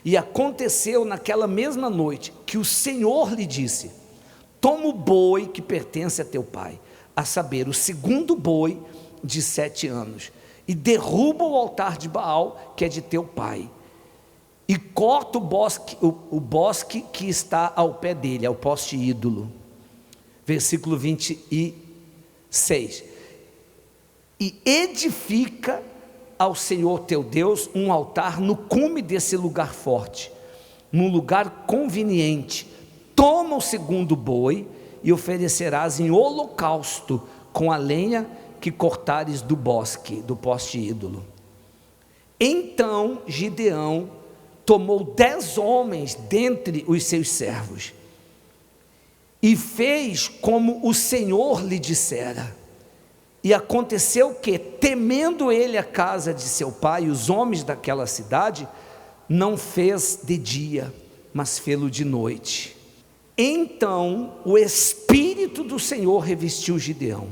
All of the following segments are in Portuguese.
E aconteceu naquela mesma noite que o Senhor lhe disse: toma o boi que pertence a teu pai, a saber, o segundo boi de 7 anos, e derruba o altar de Baal, que é de teu pai, e corta o bosque que está ao pé dele, é o poste ídolo. Versículo 26. E edifica ao Senhor teu Deus um altar no cume desse lugar forte, num lugar conveniente. Toma o segundo boi e oferecerás em holocausto com a lenha que cortares do bosque, do poste ídolo. Então Gideão tomou 10 homens dentre os seus servos e fez como o Senhor lhe dissera. E aconteceu que, temendo ele a casa de seu pai e os homens daquela cidade, não fez de dia, mas fê-lo de noite. Então o Espírito do Senhor revestiu Gideão,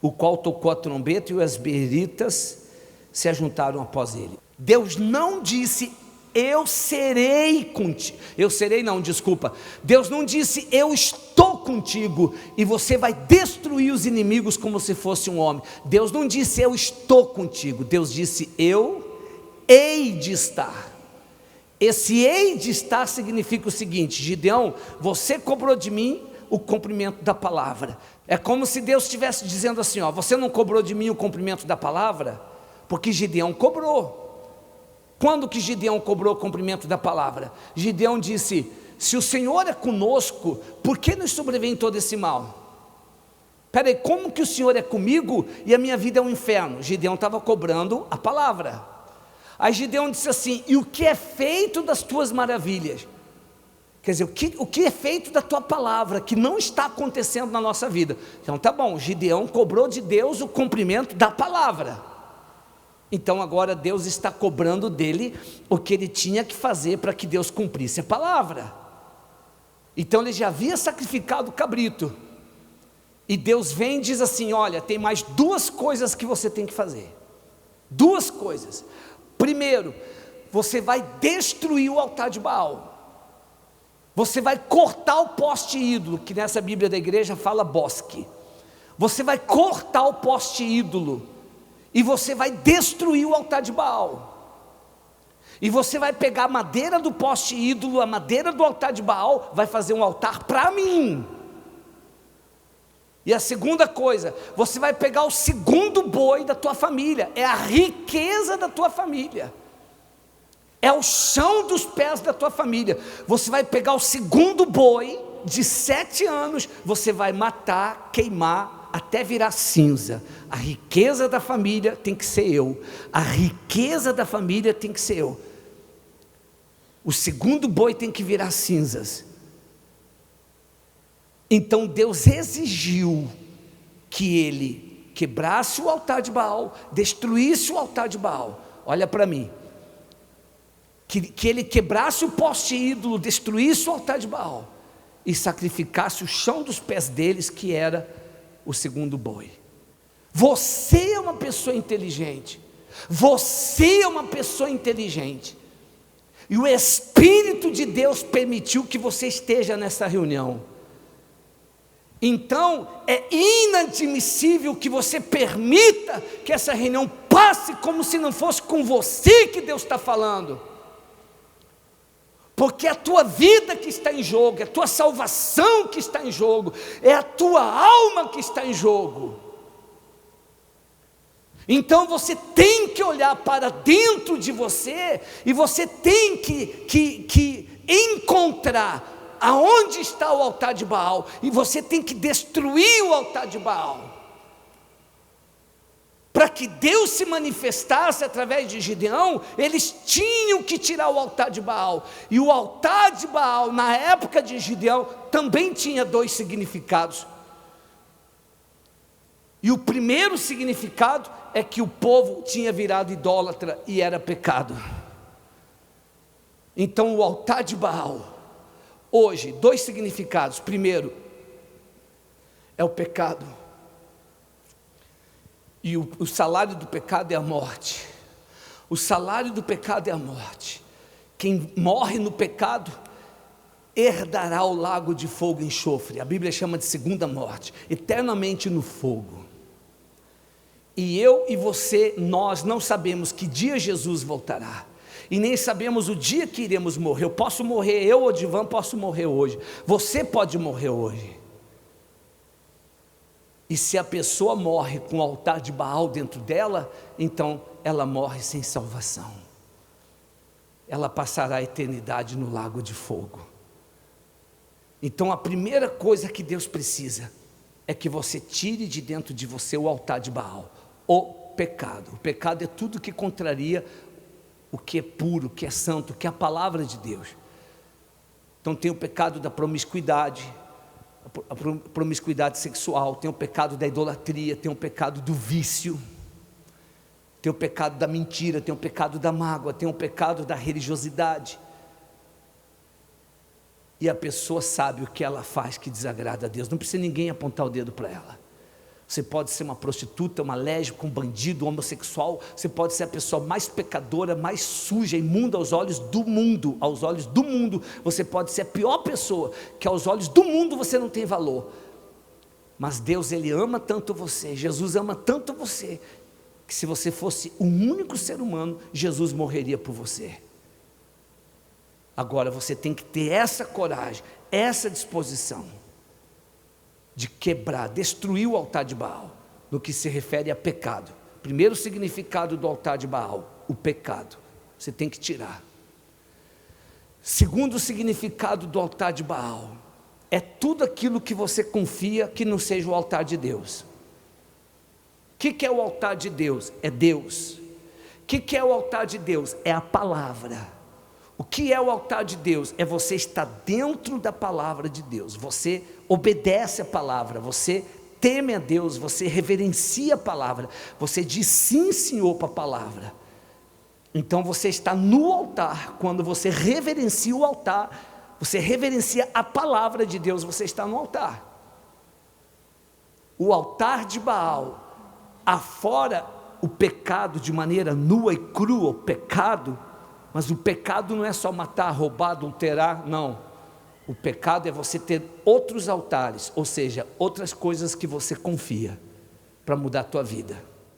o qual tocou a trombeta, e os israelitas se ajuntaram após ele. Deus não disse: eu serei contigo. Deus não disse: eu estou contigo e você vai destruir os inimigos como se fosse um homem. Deus não disse: eu estou contigo. Deus disse: eu hei de estar. Esse hei de estar significa o seguinte: Gideão, você cobrou de mim o cumprimento da palavra. É como se Deus estivesse dizendo assim: ó, você não cobrou de mim o cumprimento da palavra? Porque Gideão cobrou. Quando que Gideão cobrou o cumprimento da palavra? Gideão disse: se o Senhor é conosco, por que nos sobrevém todo esse mal? Peraí, como que o Senhor é comigo e a minha vida é um inferno? Gideão estava cobrando a palavra. Aí Gideão disse assim: e o que é feito das tuas maravilhas? Quer dizer, o que é feito da tua palavra, que não está acontecendo na nossa vida? Então tá bom, Gideão cobrou de Deus o cumprimento da palavra. Então agora Deus está cobrando dele o que ele tinha que fazer para que Deus cumprisse a palavra. Então ele já havia sacrificado o cabrito, e Deus vem e diz assim: olha, tem mais 2 coisas que você tem que fazer. 2 coisas. Primeiro, você vai destruir o altar de Baal. Você vai cortar o poste ídolo, que nessa Bíblia da igreja fala bosque. Você vai cortar o poste ídolo, e você vai destruir o altar de Baal. E você vai pegar a madeira do poste ídolo, a madeira do altar de Baal, vai fazer um altar para mim. E a segunda coisa, você vai pegar o segundo boi da tua família, é a riqueza da tua família, é o chão dos pés da tua família. Você vai pegar o segundo boi de 7 anos, você vai matar, queimar, até virar cinza. A riqueza da família tem que ser eu. A riqueza da família tem que ser eu. O segundo boi tem que virar cinzas. Então Deus exigiu que ele quebrasse o altar de Baal, destruísse o altar de Baal. Olha para mim. Que ele quebrasse o poste ídolo, destruísse o altar de Baal e sacrificasse o chão dos pés deles, que era o segundo boi. Você é uma pessoa inteligente. Você é uma pessoa inteligente. E o Espírito de Deus permitiu que você esteja nessa reunião. Então é inadmissível que você permita que essa reunião passe como se não fosse com você que Deus está falando. Porque é a tua vida que está em jogo, é a tua salvação que está em jogo, é a tua alma que está em jogo. Então você tem que olhar para dentro de você, e você tem que encontrar aonde está o altar de Baal, e você tem que destruir o altar de Baal. Para que Deus se manifestasse através de Gideão, eles tinham que tirar o altar de Baal. E o altar de Baal, na época de Gideão, também tinha 2 significados. E o primeiro significado é que o povo tinha virado idólatra e era pecado. Então o altar de Baal, hoje, 2 significados. Primeiro, é o pecado. E o salário do pecado é a morte. O salário do pecado é a morte. quem morre no pecado herdará o lago de fogo e enxofre. A Bíblia chama de segunda morte, eternamente no fogo. E eu e você, nós não sabemos que dia Jesus voltará, e nem sabemos o dia que iremos morrer. Eu posso morrer, eu, Odivan, posso morrer hoje, você pode morrer hoje. E se a pessoa morre com o altar de Baal dentro dela, então ela morre sem salvação, ela passará a eternidade no lago de fogo. Então a primeira coisa que Deus precisa é que você tire de dentro de você o altar de Baal, o pecado. O pecado é tudo que contraria o que é puro, o que é santo, o que é a palavra de Deus. Então tem o pecado da promiscuidade, a promiscuidade sexual, tem o pecado da idolatria, tem o pecado do vício, tem o pecado da mentira, tem o pecado da mágoa, tem o pecado da religiosidade. E a pessoa sabe o que ela faz que desagrada a Deus, não precisa ninguém apontar o dedo para ela. Você pode ser uma prostituta, uma lésbica, um bandido, um homossexual, você pode ser a pessoa mais pecadora, mais suja, imunda aos olhos do mundo. Aos olhos do mundo, você pode ser a pior pessoa, que aos olhos do mundo você não tem valor. Mas Deus, Ele ama tanto você, Jesus ama tanto você, que se você fosse o único ser humano, Jesus morreria por você. Agora você tem que ter essa coragem, essa disposição de quebrar, destruir o altar de Baal, no que se refere a pecado. Primeiro significado do altar de Baal, o pecado, você tem que tirar. Segundo significado do altar de Baal, é tudo aquilo que você confia que não seja o altar de Deus. O que é o altar de Deus? É Deus. O que é o altar de Deus? É a palavra. O que é o altar de Deus? É você estar dentro da palavra de Deus, você obedece a palavra, você teme a Deus, você reverencia a palavra, você diz sim, Senhor, para a palavra. Então você está no altar. Quando você reverencia o altar, você reverencia a palavra de Deus, você está no altar. O altar de Baal, afora o pecado de maneira nua e crua, o pecado. Mas o pecado não é só matar, roubar, adulterar, não. O pecado é você ter outros altares, ou seja, outras coisas que você confia para mudar a tua vida.